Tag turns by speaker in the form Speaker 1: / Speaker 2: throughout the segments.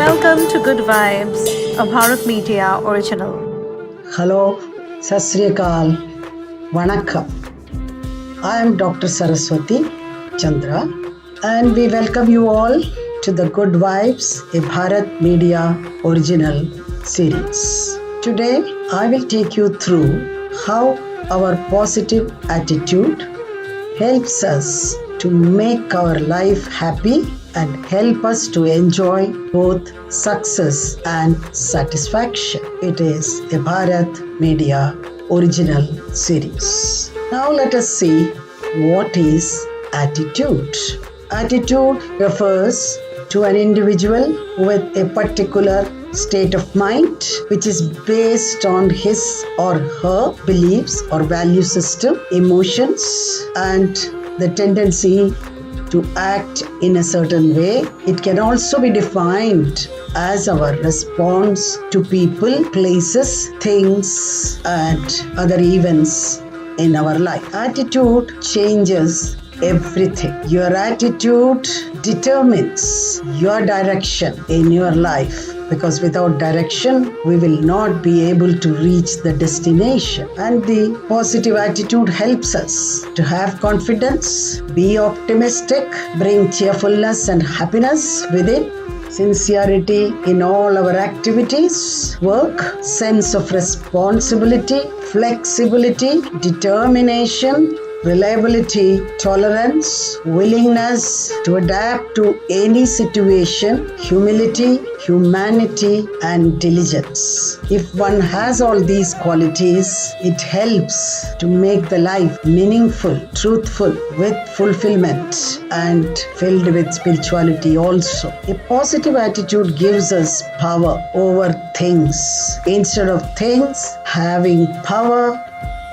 Speaker 1: Welcome to Good Vibes, a Bharat Media original.
Speaker 2: Hello, Sat Sri Akal, Vanakkam. I am Dr Saraswathi Chandra and we welcome you all to the Good Vibes, a Bharat Media original series. Today, I will take you through how our positive attitude helps us to make our life happy and help us to enjoy both success and satisfaction. It is a Bharat Media original series. Now let us see what is attitude. Attitude refers to an individual with a particular state of mind which is based on his or her beliefs or value system, emotions, and the tendency to act in a certain way. It can also be defined as our response to people, places, things, and other events in our life. Attitude changes everything. Your attitude determines your direction in your life, because without direction, we will not be able to reach the destination. And the positive attitude helps us to have confidence, be optimistic, bring cheerfulness and happiness within, sincerity in all our activities, work, sense of responsibility, flexibility, determination, reliability, tolerance, willingness to adapt to any situation, humility, humanity, and diligence. If one has all these qualities, it helps to make the life meaningful, truthful, with fulfillment, and filled with spirituality also. A positive attitude gives us power over things, instead of things having power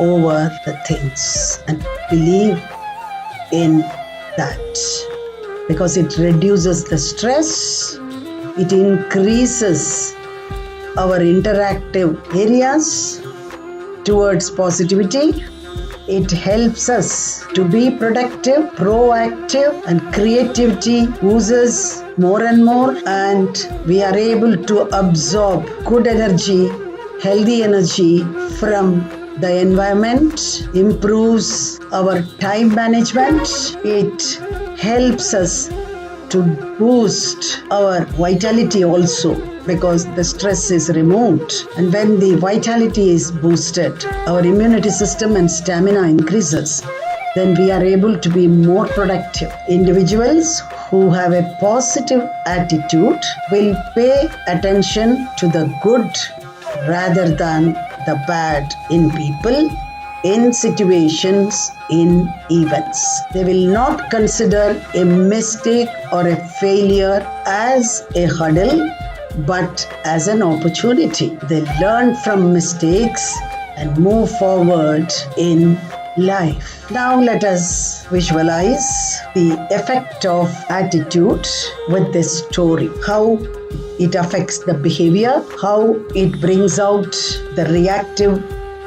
Speaker 2: over the things, and believe in that, because it reduces the stress, it increases our interactive areas towards positivity, it helps us to be productive, proactive, and creativity oozes more and more, and we are able to absorb good energy, healthy energy from the environment, improves our time management. It helps us to boost our vitality also, because the stress is removed. And when the vitality is boosted, our immunity system and stamina increases. Then we are able to be more productive. Individuals who have a positive attitude will pay attention to the good rather than the bad in people, in situations, in events. They will not consider a mistake or a failure as a hurdle, but as an opportunity. They learn from mistakes and move forward in life. Now let us visualize the effect of attitude with this story. How it affects the behavior, how it brings out the reactive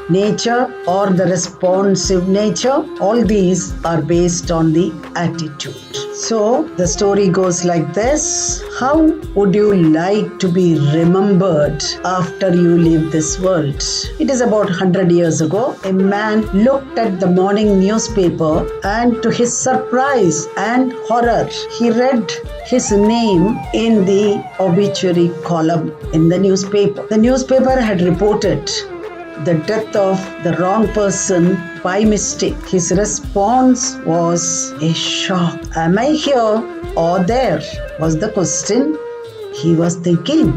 Speaker 2: nature or the responsive nature. All these are based on the attitude. So the story goes like this. How would you like to be remembered after you leave this world? It is about 100 years ago. A man looked at the morning newspaper, and to his surprise and horror, he read his name in the obituary column in the newspaper. The newspaper had reported the death of the wrong person by mistake. His response was a shock. Am I here or there? Was the question he was thinking.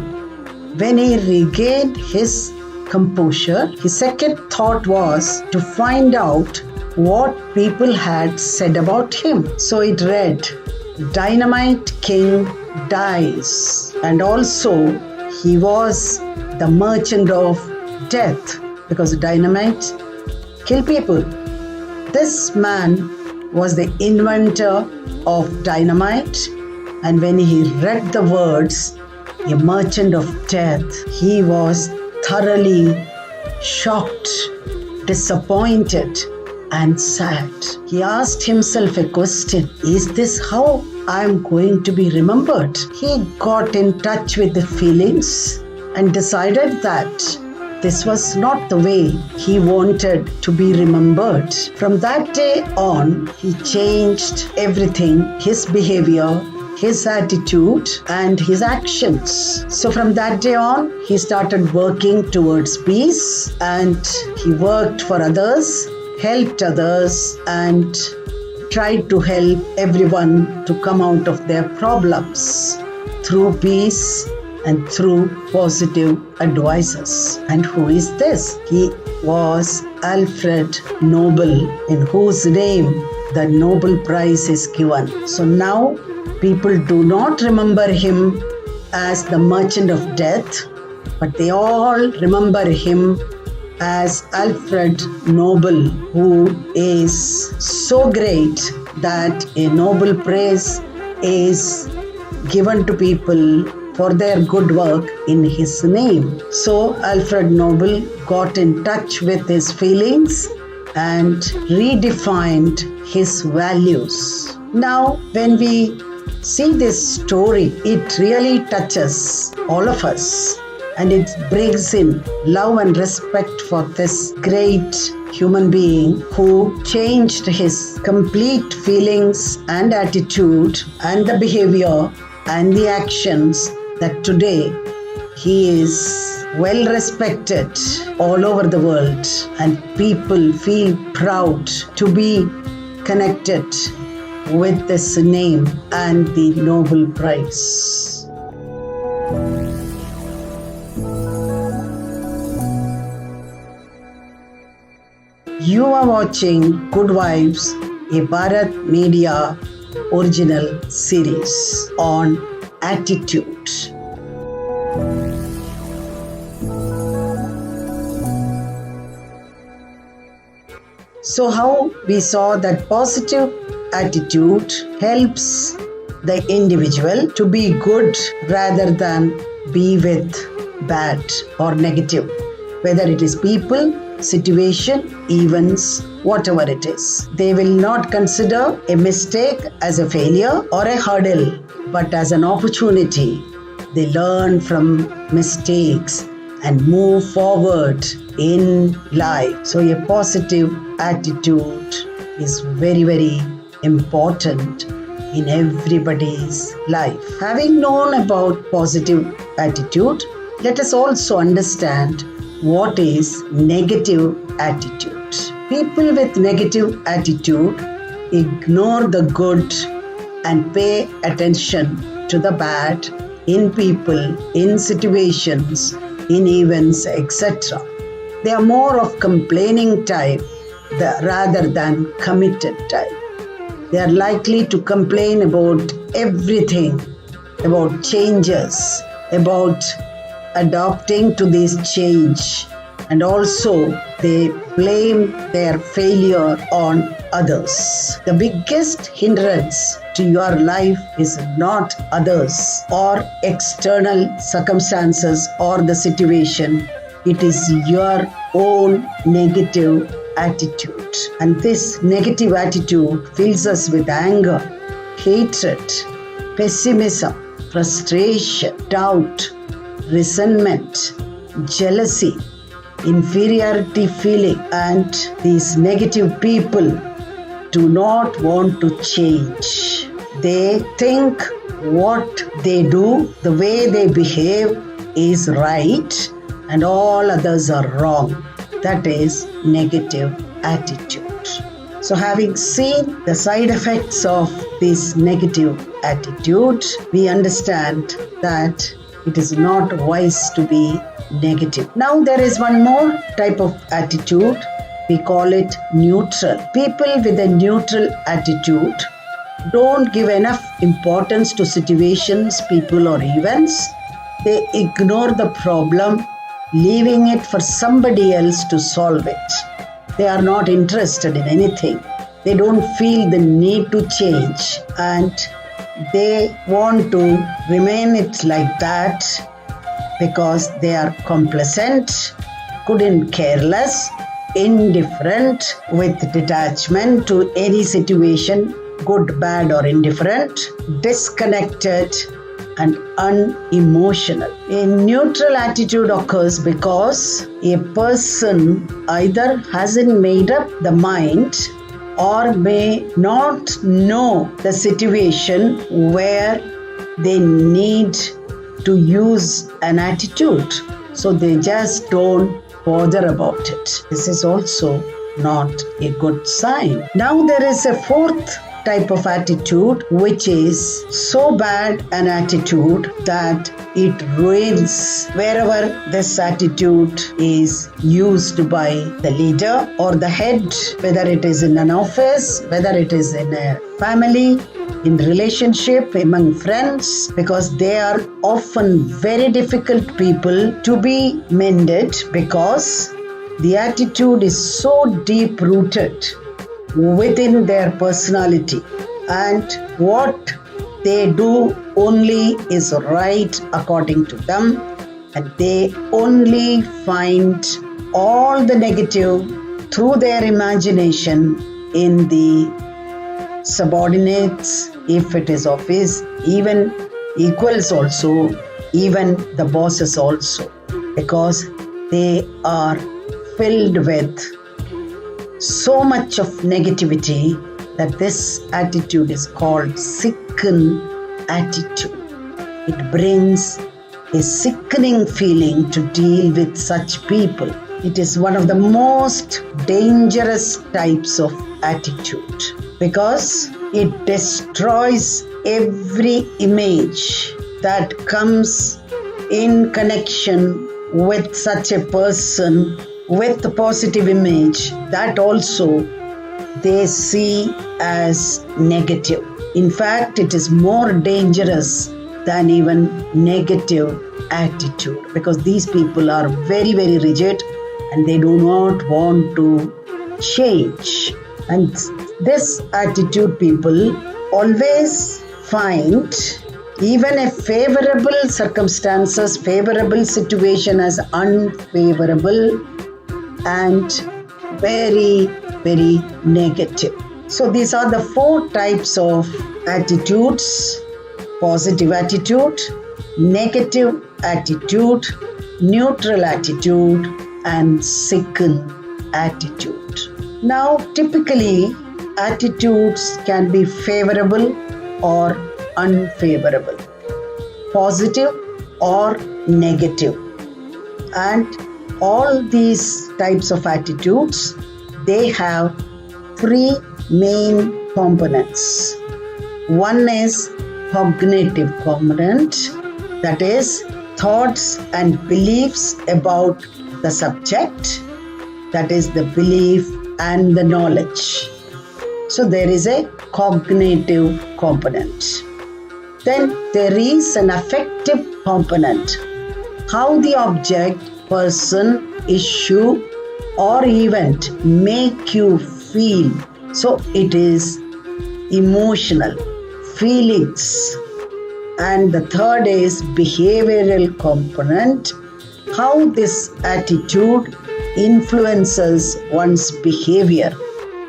Speaker 2: When he regained his composure. His second thought was to find out what people had said about him. So it read, Dynamite King dies. And also, he was the merchant of death because dynamite kill people. This man was the inventor of dynamite, and when he read the words, a merchant of death, he was thoroughly shocked, disappointed, and sad. He asked himself a question, is this how I am going to be remembered? He got in touch with the feelings and decided that this was not the way he wanted to be remembered. From that day on, he changed everything, his behavior, his attitude, and his actions. So from that day on, he started working towards peace, and he worked for others, helped others, and tried to help everyone to come out of their problems through peace and through positive advices. And who is this? He was Alfred Nobel, in whose name the Nobel Prize is given. So now people do not remember him as the merchant of death, but they all remember him as Alfred Nobel, who is so great that a Nobel Prize is given to people for their good work in his name. So Alfred Nobel got in touch with his feelings and redefined his values. Now, when we see this story, it really touches all of us, and it brings in love and respect for this great human being who changed his complete feelings and attitude and the behavior and the actions, that today he is well respected all over the world, and people feel proud to be connected with this name and the Nobel Prize. You are watching Good Vibes, a Bharat Media original series on attitude. So how we saw that positive attitude helps the individual to be good rather than be with bad or negative, whether it is people, situation, events, whatever it is. They will not consider a mistake as a failure or a hurdle, but as an opportunity. They learn from mistakes and move forward in life. So a positive attitude is very, very important in everybody's life. Having known about positive attitude, let us also understand what is negative attitude. People with negative attitude ignore the good and pay attention to the bad in people, in situations, in events, etc. They are more of complaining type rather than committed type. They are likely to complain about everything, about changes, about adapting to this change, and also they blame their failure on others. The biggest hindrance to your life is not others or external circumstances or the situation. It is your own negative attitude. And this negative attitude fills us with anger, hatred, pessimism, frustration, doubt, resentment, jealousy, inferiority feeling, and these negative people do not want to change. They think what they do, the way they behave is right and all others are wrong. That is negative attitude. So having seen the side effects of this negative attitude, we understand that It is not wise to be negative. Now there is one more type of attitude. We call it neutral. People with a neutral attitude don't give enough importance to situations, people, or events. They ignore the problem, leaving it for somebody else to solve it. They are not interested in anything. They don't feel the need to change, and they want to remain it like that because they are complacent, good and careless, indifferent, with detachment to any situation, good, bad, or indifferent, disconnected, and unemotional. A neutral attitude occurs because a person either hasn't made up the mind or may not know the situation where they need to use an attitude. So they just don't bother about it. This is also not a good sign. Now there is a fourth type of attitude, which is so bad an attitude that it ruins wherever this attitude is used by the leader or the head, whether it is in an office, whether it is in a family, in relationship, among friends, because they are often very difficult people to be mended because the attitude is so deep rooted within their personality, and what they do only is right according to them, and they only find all the negative through their imagination in the subordinates, if it is office, even equals also, even the bosses also, because they are filled with so much of negativity that this attitude is called sicken attitude. It brings a sickening feeling to deal with such people. It is one of the most dangerous types of attitude because it destroys every image that comes in connection with such a person with the positive image that also they see as negative. In fact, it is more dangerous than even negative attitude because these people are very, very rigid and they do not want to change. And this attitude people always find even a favorable circumstances, favorable situation as unfavorable and very, very negative. So these are the four types of attitudes: positive attitude, negative attitude, neutral attitude, and sicken attitude. Now, typically, attitudes can be favorable or unfavorable, positive or negative, and all these types of attitudes, they have three main components. One is cognitive component, that is thoughts and beliefs about the subject, that is the belief and the knowledge. So there is a cognitive component. Then there is an affective component, how the object, person, issue or event make you feel. So it is emotional, feelings. And the third is behavioral component, how this attitude influences one's behavior,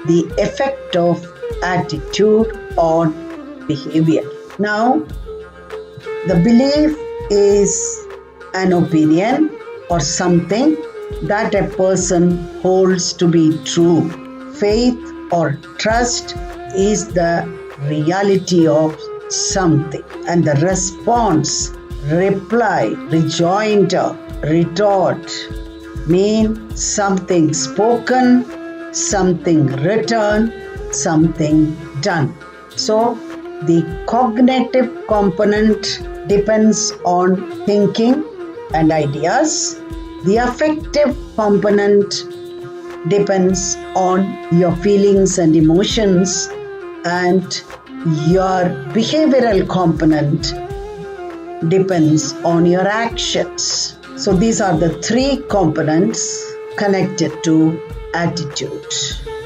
Speaker 2: the effect of attitude on behavior. Now, the belief is an opinion or something that a person holds to be true. Faith or trust is the reality of something, and the response, reply, rejoinder, retort mean something spoken, something written, something done. So the cognitive component depends on thinking and ideas. The affective component depends on your feelings and emotions, and your behavioral component depends on your actions. So these are the three components connected to attitude.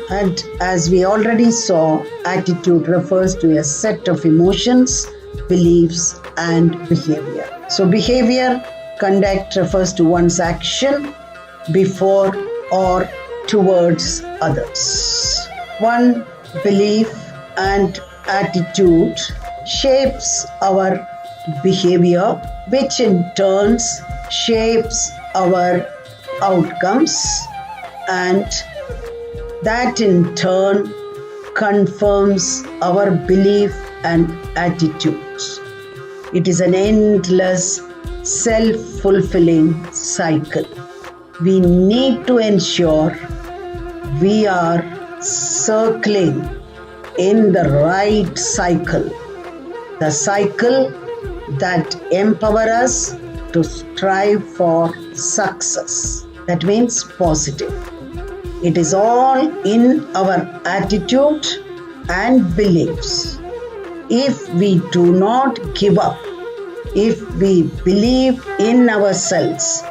Speaker 2: And as we already saw, attitude refers to a set of emotions, beliefs, and behavior. So behavior, conduct refers to one's action before or towards others. One belief and attitude shapes our behavior, which in turn shapes our outcomes, and that in turn confirms our belief and attitudes. It is an endless, self-fulfilling cycle. We need to ensure we are circling in the right cycle, the cycle that empowers us to strive for success. That means positive. It is all in our attitude and beliefs. If we do not give up, if we believe in ourselves,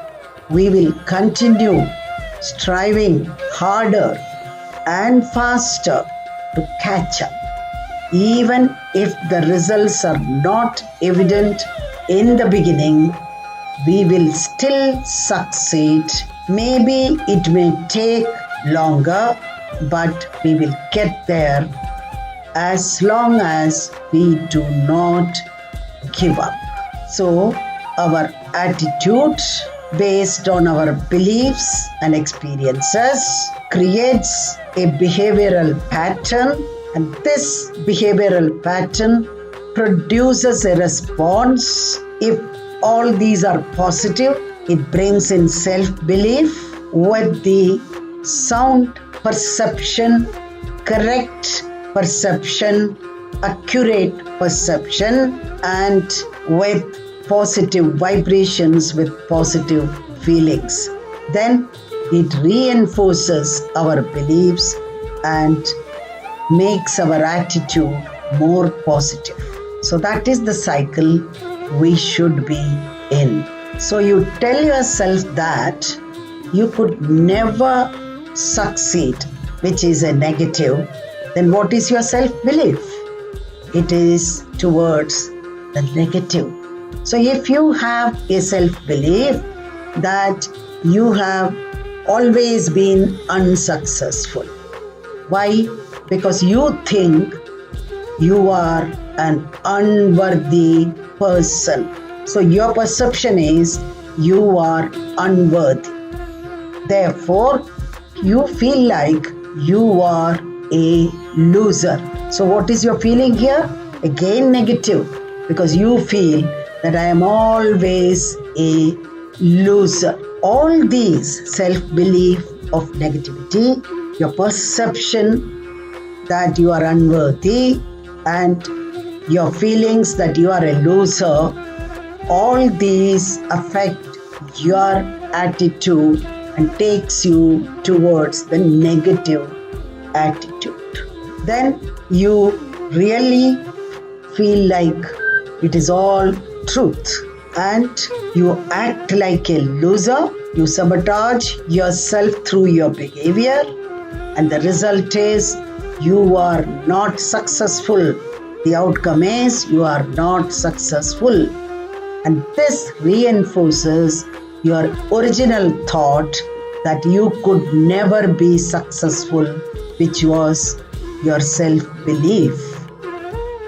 Speaker 2: we will continue striving harder and faster to catch up. Even if the results are not evident in the beginning, we will still succeed. Maybe it may take longer, but we will get there as long as we do not give up. So, our attitude based on our beliefs and experiences creates a behavioral pattern, and this behavioral pattern produces a response. If all these are positive, it brings in self-belief with the sound perception, correct perception, accurate perception, and with positive vibrations, with positive feelings. Then it reinforces our beliefs and makes our attitude more positive. So that is the cycle we should be in. So you tell yourself that you could never succeed, which is a negative. Then what is your self-belief? It is towards the negative. So if you have a self-belief that you have always been unsuccessful, why? Because you think you are an unworthy person. So your perception is you are unworthy. Therefore, you feel like you are a loser. So what is your feeling here? Again negative, because you feel that I am always a loser. All these self-belief of negativity, your perception that you are unworthy, and your feelings that you are a loser, all these affect your attitude and takes you towards the negative attitude. Then you really feel like it is all truth, and you act like a loser. You sabotage yourself through your behavior, and the result is you are not successful. The outcome is you are not successful. And this reinforces your original thought that you could never be successful, which was your self-belief.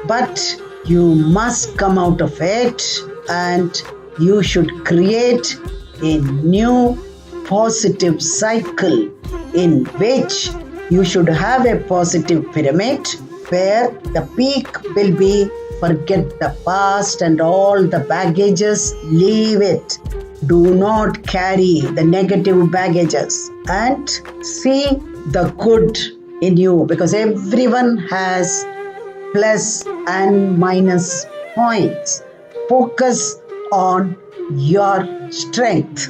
Speaker 2: But you must come out of it, and you should create a new positive cycle in which you should have a positive pyramid where the peak will be forget the past and all the baggages, leave it. Do not carry the negative baggages and see the good in you, because everyone has plus and minus points. focus on your strength.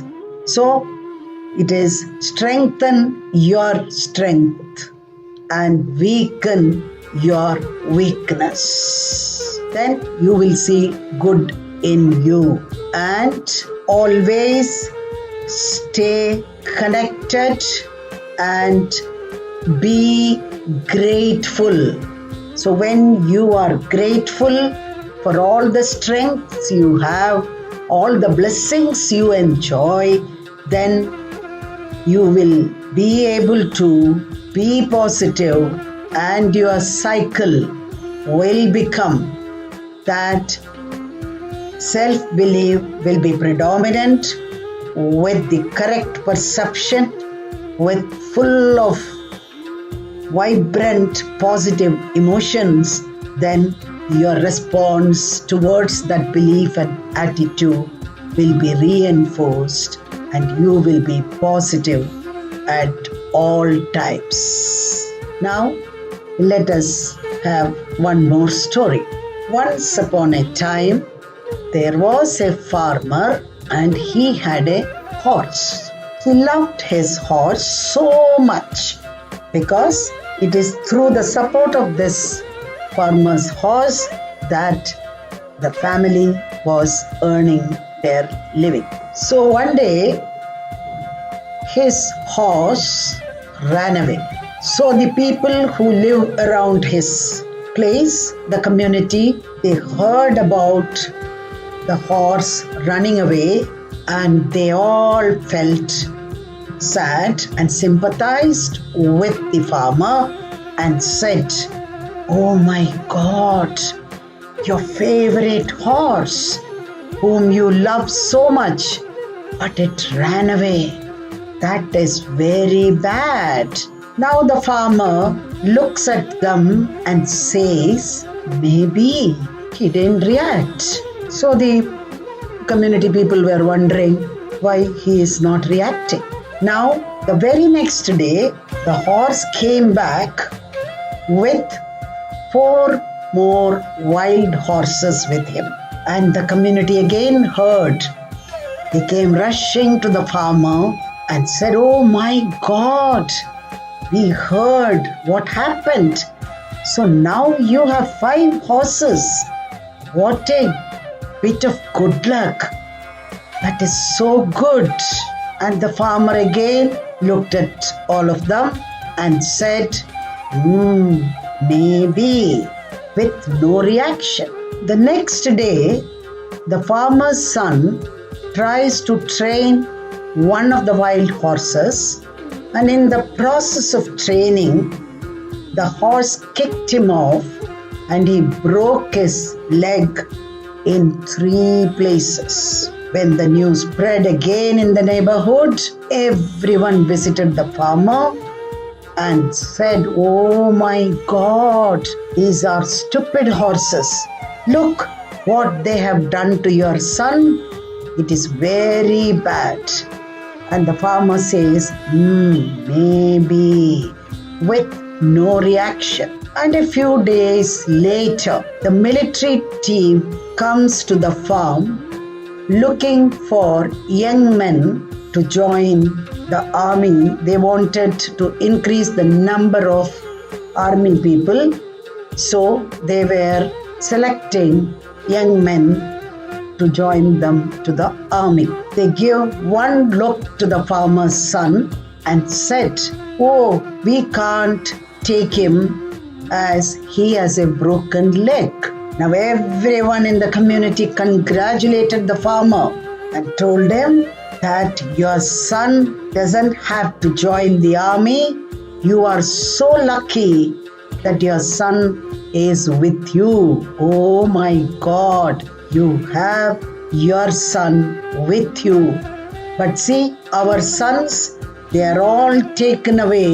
Speaker 2: So it is strengthen your strength and weaken your weakness. Then you will see good in you. And always stay connected and be grateful. So when you are grateful for all the strengths you have, all the blessings you enjoy, then you will be able to be positive and your cycle will become that self-belief will be predominant with the correct perception, with full of vibrant positive emotions. Then your response towards that belief and attitude will be reinforced and you will be positive at all times. Now, let us have one more story. Once upon a time, there was a farmer and he had a horse. He loved his horse so much because it is through the support of this farmer's horse that the family was earning their living. So one day, his horse ran away. So the people who live around his place, the community, they heard about the horse running away and they all felt sad and sympathized with the farmer and said, "Oh my God, your favorite horse whom you love so much, but it ran away. That is very bad." Now the farmer looks at them and says, maybe he didn't react. So the community people were wondering why he is not reacting. Now the very next day, the horse came back with 4 more wild horses with him. And the community again heard. They came rushing to the farmer and said, "Oh my God, we heard what happened. So now you have 5 horses. What a bit of good luck. That is so good." And the farmer again looked at all of them and said, maybe, with no reaction. The next day, the farmer's son tries to train one of the wild horses, and in the process of training, the horse kicked him off and he broke his leg in 3 places. When the news spread again in the neighborhood, everyone visited the farmer and said, "Oh my God, these are stupid horses. Look what they have done to your son. It is very bad." And the farmer says, maybe, with no reaction. And a few days later, the military team comes to the farm looking for young men to join the army. They wanted to increase the number of army people. So they were selecting young men to join them to the army. They gave one look to the farmer's son and said, "Oh, we can't take him as he has a broken leg." Now everyone in the community congratulated the farmer and told him that your son doesn't have to join the army. You are so lucky that your son is with you. Oh my God, you have your son with you. But see, our sons, they are all taken away.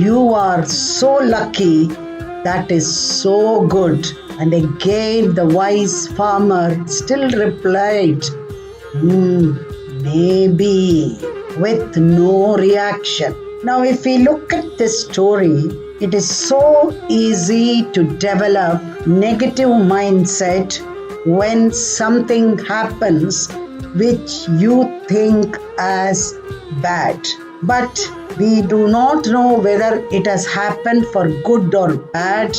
Speaker 2: You are so lucky. That is so good. And again the wise farmer still replied, maybe, with no reaction. Now if we look at this story, it is so easy to develop negative mindset when something happens which you think as bad. But we do not know whether it has happened for good or bad,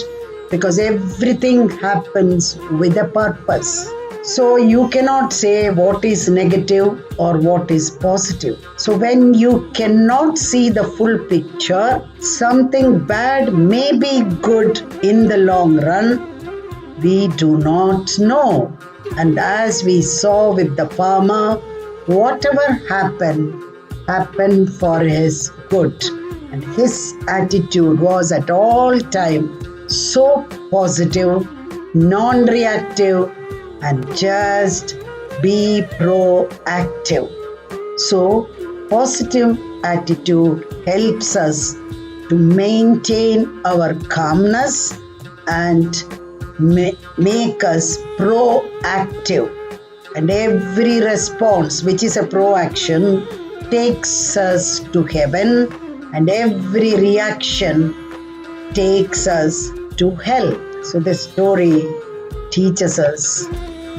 Speaker 2: because everything happens with a purpose. So you cannot say what is negative or what is positive. So when you cannot see the full picture, something bad may be good in the long run. We do not know. And as we saw with the farmer, whatever happened for his good. And his attitude was at all time so positive, non-reactive, and just be proactive. So, positive attitude helps us to maintain our calmness and make us proactive. And every response, which is a proaction, takes us to heaven, and every reaction takes us to hell. So the story teaches us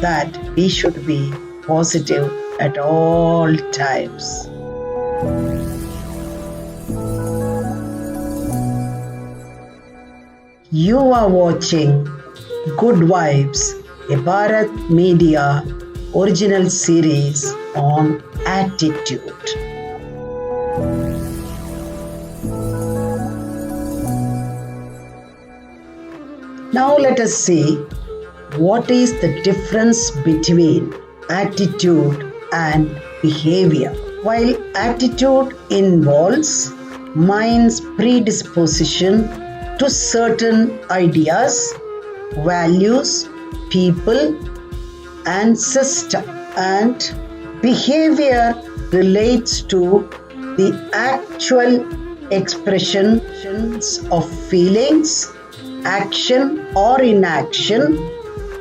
Speaker 2: that we should be positive at all times. You are watching Good Vibes, a Bharat Media original series on attitude. Now let us see what is the difference between attitude and behavior. While attitude involves mind's predisposition to certain ideas, values, people, and system, and behavior relates to the actual expressions of feelings, action or inaction,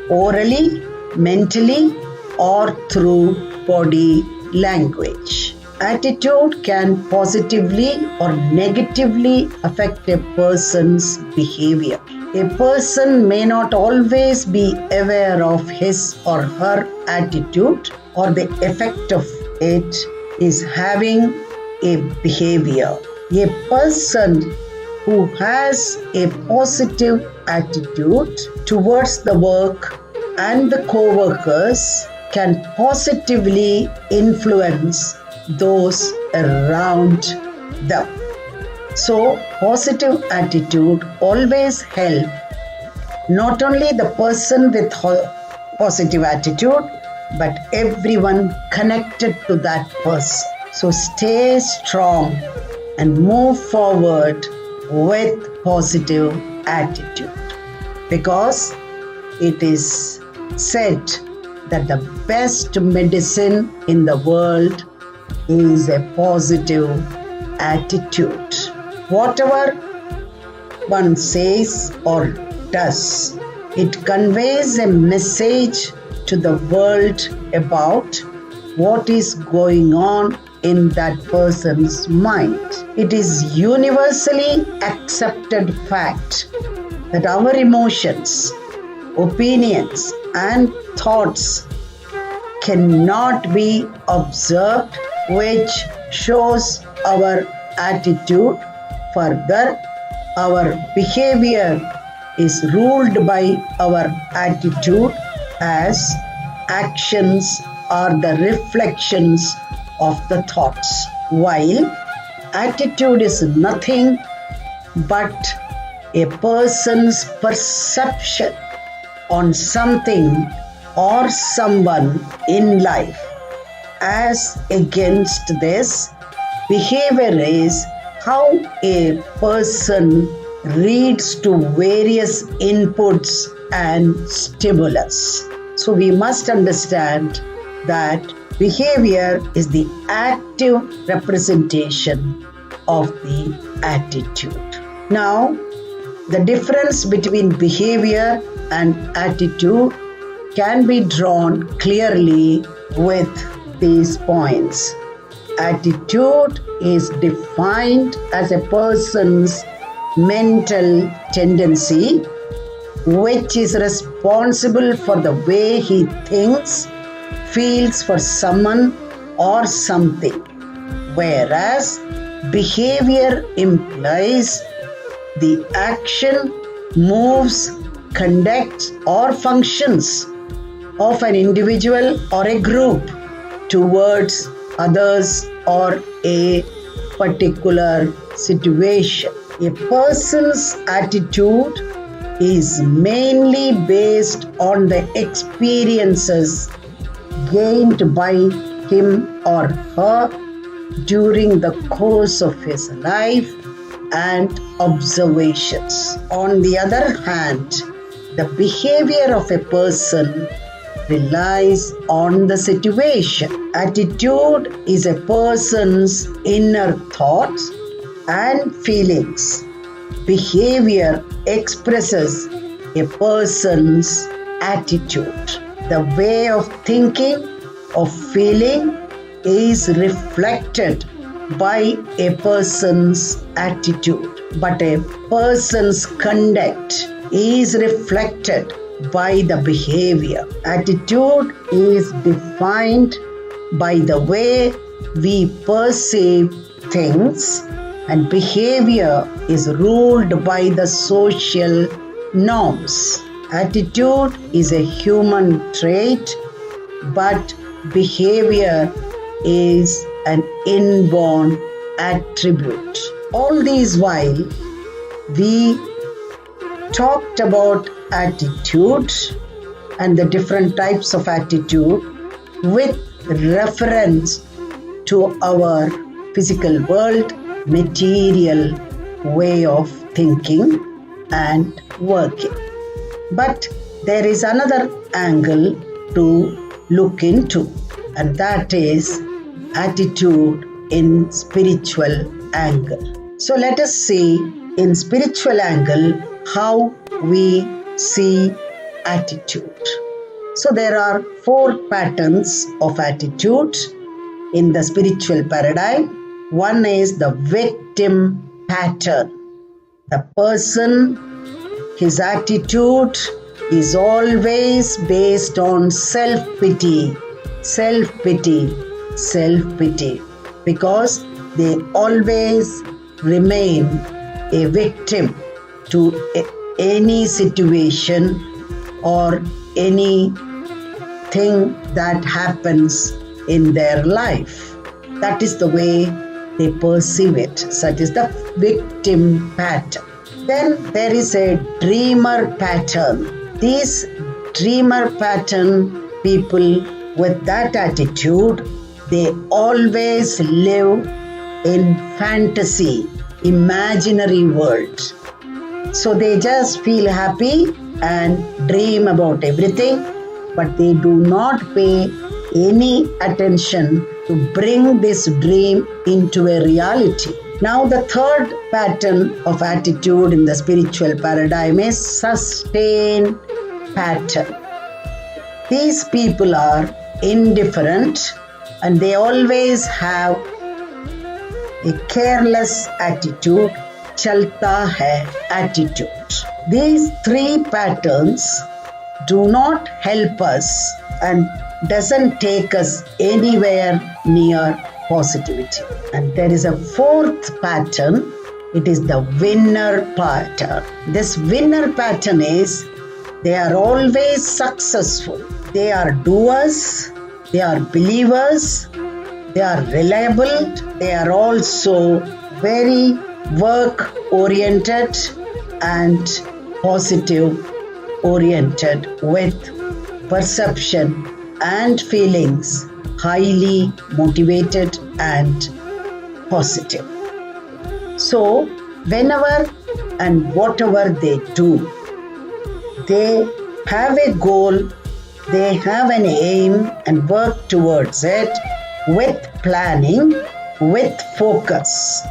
Speaker 2: orally, mentally, or through body language. Attitude can positively or negatively affect a person's behavior. A person may not always be aware of his or her attitude or the effect of it is having a behavior. A person who has a positive attitude towards the work and the co-workers can positively influence those around them. So, positive attitude always helps not only the person with positive attitude, but everyone connected to that person. So, stay strong and move forward with positive attitude, because it is said that the best medicine in the world is a positive attitude. Whatever one says or does, it conveys a message to the world about what is going on in that person's mind. It is universally accepted fact that our emotions, opinions, and thoughts cannot be observed, which shows our attitude. Further, our behavior is ruled by our attitude, as actions are the reflections of the thoughts, while attitude is nothing but a person's perception on something or someone in life. As against this, behavior is how a person reads to various inputs and stimulus. So we must understand that behavior is the active representation of the attitude. Now, the difference between behavior and attitude can be drawn clearly with these points. Attitude is defined as a person's mental tendency which is responsible for the way he thinks, feels for someone or something, whereas behavior implies the action, moves, conducts, or functions of an individual or a group towards others or a particular situation. A person's attitude is mainly based on the experiences gained by him or her during the course of his life and observations. On the other hand, the behavior of a person relies on the situation. Attitude is a person's inner thoughts and feelings. Behavior expresses a person's attitude. The way of thinking, of feeling is reflected by a person's attitude, but a person's conduct is reflected by the behavior. Attitude is defined by the way we perceive things, and behavior is ruled by the social norms. Attitude is a human trait, but behavior is an inborn attribute. All this while, we talked about attitude and the different types of attitude with reference to our physical world, material way of thinking and working. But there is another angle to look into, and that is attitude in spiritual angle. So let us see in spiritual angle how we see attitude. So there are 4 patterns of attitude in the spiritual paradigm. One is the victim pattern. The person, his attitude is always based on self-pity, self-pity, self-pity, because they always remain a victim to any situation or anything that happens in their life. That is the way they perceive it. That is the victim pattern. Then there is a dreamer pattern. These dreamer pattern people with that attitude, they always live in fantasy, imaginary world. So they just feel happy and dream about everything, but they do not pay any attention to bring this dream into a reality. Now the third pattern of attitude in the spiritual paradigm is sustain pattern. These people are indifferent and they always have a careless attitude, chalta hai attitude. These 3 patterns do not help us and doesn't take us anywhere near positivity. And there is a 4th pattern. It is the winner pattern. This winner pattern is they are always successful. They are doers, they are believers, they are reliable, they are also very work oriented and positive oriented with perception and feelings highly motivated and positive. So whenever and whatever they do, they have a goal, they have an aim and work towards it with planning, with focus,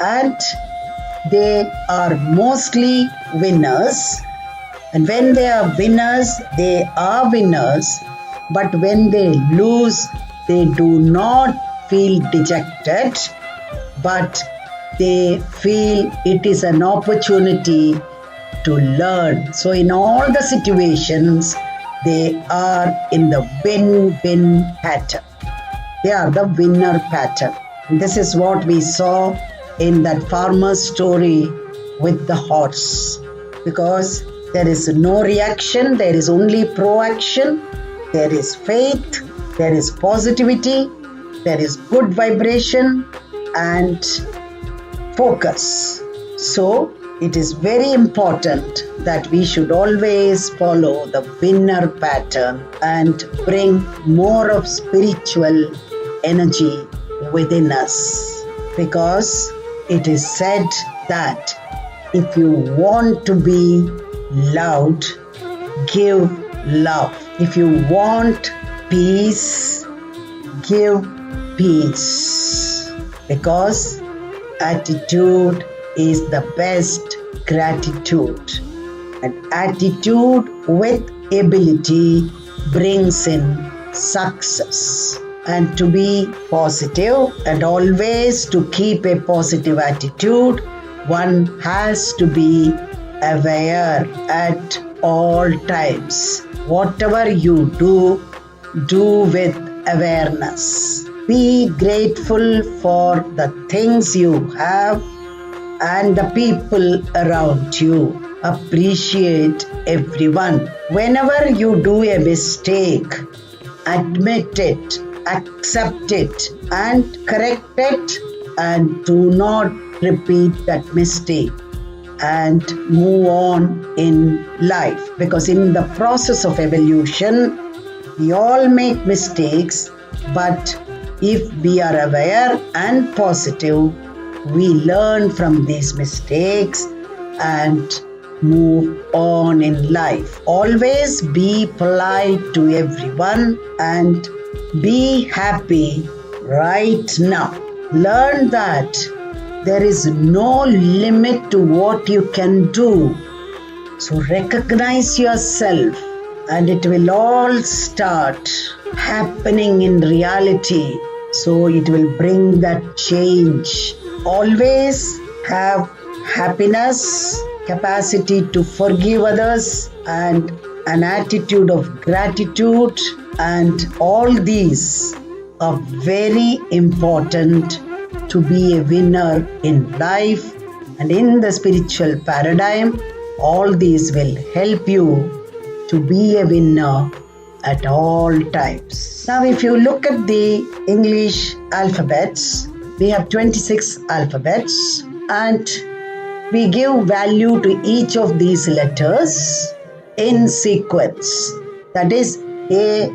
Speaker 2: and they are mostly winners. And when they are winners, they are winners. But when they lose, they do not feel dejected, but they feel it is an opportunity to learn. So in all the situations, they are in the win-win pattern. They are the winner pattern. And this is what we saw in that farmer's story with the horse. Because there is no reaction, there is only proaction, there is faith, there is positivity, there is good vibration and focus. So it is very important that we should always follow the winner pattern and bring more of spiritual energy within us. Because it is said that if you want to be loved, give love. If you want peace, give peace. Because attitude is the best gratitude. And attitude with ability brings in success. And to be positive and always to keep a positive attitude, one has to be aware at all times. Whatever you do, do with awareness. Be grateful for the things you have and the people around you. Appreciate everyone. Whenever you do a mistake, admit it, accept it, and correct it, and do not repeat that mistake and move on in life. Because in the process of evolution, we all make mistakes, but if we are aware and positive, we learn from these mistakes and move on in life. Always be polite to everyone and be happy right now. Learn that there is no limit to what you can do. So recognize yourself and it will all start happening in reality. So it will bring that change. Always have happiness, capacity to forgive others, and an attitude of gratitude. And all these are very important to be a winner in life. And in the spiritual paradigm, all these will help you to be a winner at all times. Now, if you look at the English alphabets, we have 26 alphabets and we give value to each of these letters in sequence. That is, A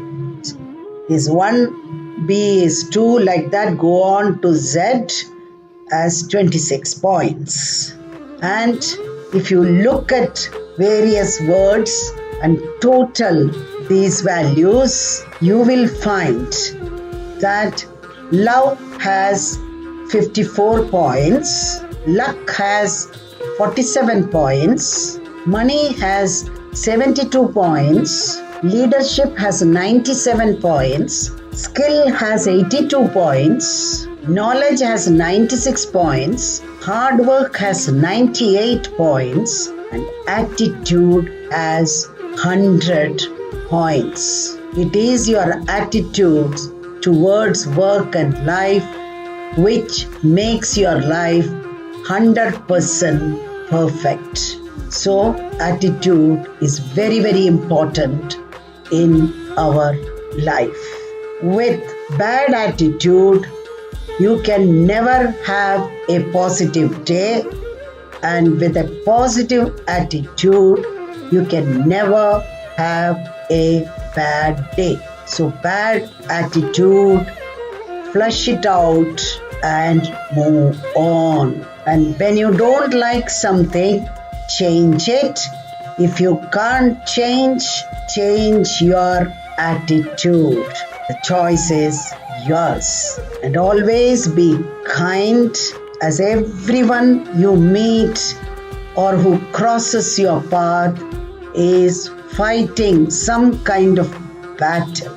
Speaker 2: is 1, B is 2, like that, go on to Z as 26 points. And if you look at various words and total these values, you will find that love has 54 points, luck has 47 points, money has 72 points, leadership has 97 points, skill has 82 points, knowledge has 96 points, hard work has 98 points, and attitude has 100 points. It is your attitude towards work and life which makes your life 100% perfect. So attitude is very, very important in our life. With bad attitude, you can never have a positive day, and with a positive attitude, you can never have a bad day. So bad attitude, flush it out and move on. And when you don't like something, change it. If you can't change your attitude. The choice is yours. And always be kind, as everyone you meet or who crosses your path is fighting some kind of battle.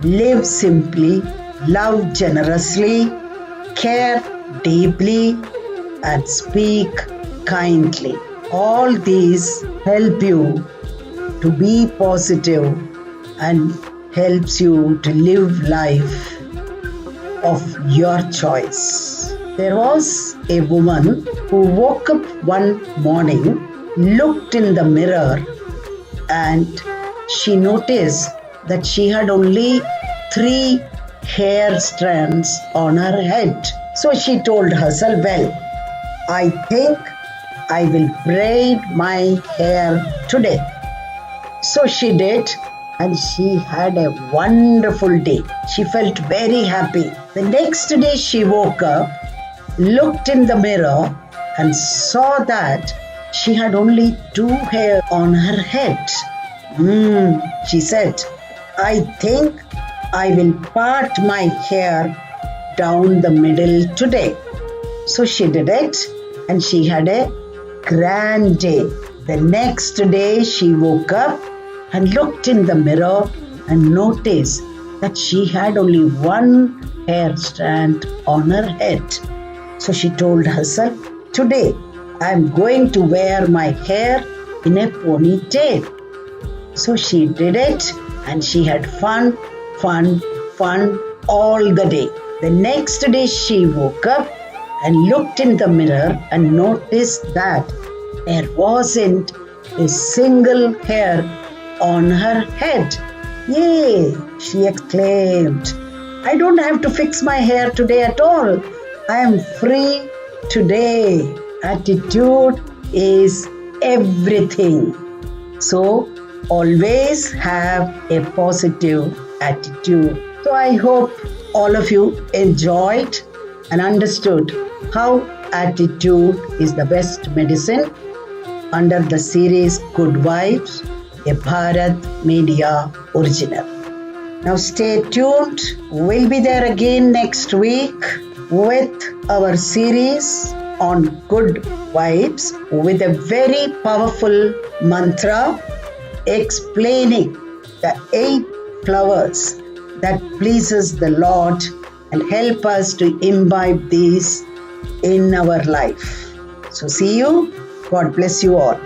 Speaker 2: Live simply, love generously, care deeply, and speak kindly. all these help you to be positive and helps you to live life of your choice. There was a woman who woke up one morning, looked in the mirror, and she noticed that she had only 3 hair strands on her head. So she told herself, well, I think I will braid my hair today. So she did, and she had a wonderful day. She felt very happy. The next day she woke up, looked in the mirror, and saw that she had only 2 hairs on her head. She said, I think I will part my hair down the middle today. So she did it, and she had a grand day. The next day she woke up and looked in the mirror and noticed that she had only 1 hair strand on her head. So she told herself, today I am going to wear my hair in a ponytail. So she did it, and she had fun all the day. The next day she woke up and looked in the mirror and noticed that there wasn't a single hair on her head. Yay! She exclaimed, I don't have to fix my hair today at all. I am free today. Attitude is everything. So always have a positive attitude. So I hope all of you enjoyed and understood how attitude is the best medicine under the series Good Vibes, a Bharat Media original. Now stay tuned. We'll be there again next week with our series on good vibes with a very powerful mantra explaining the 8 flowers that pleases the Lord and help us to imbibe these in our life. So see you. God bless you all.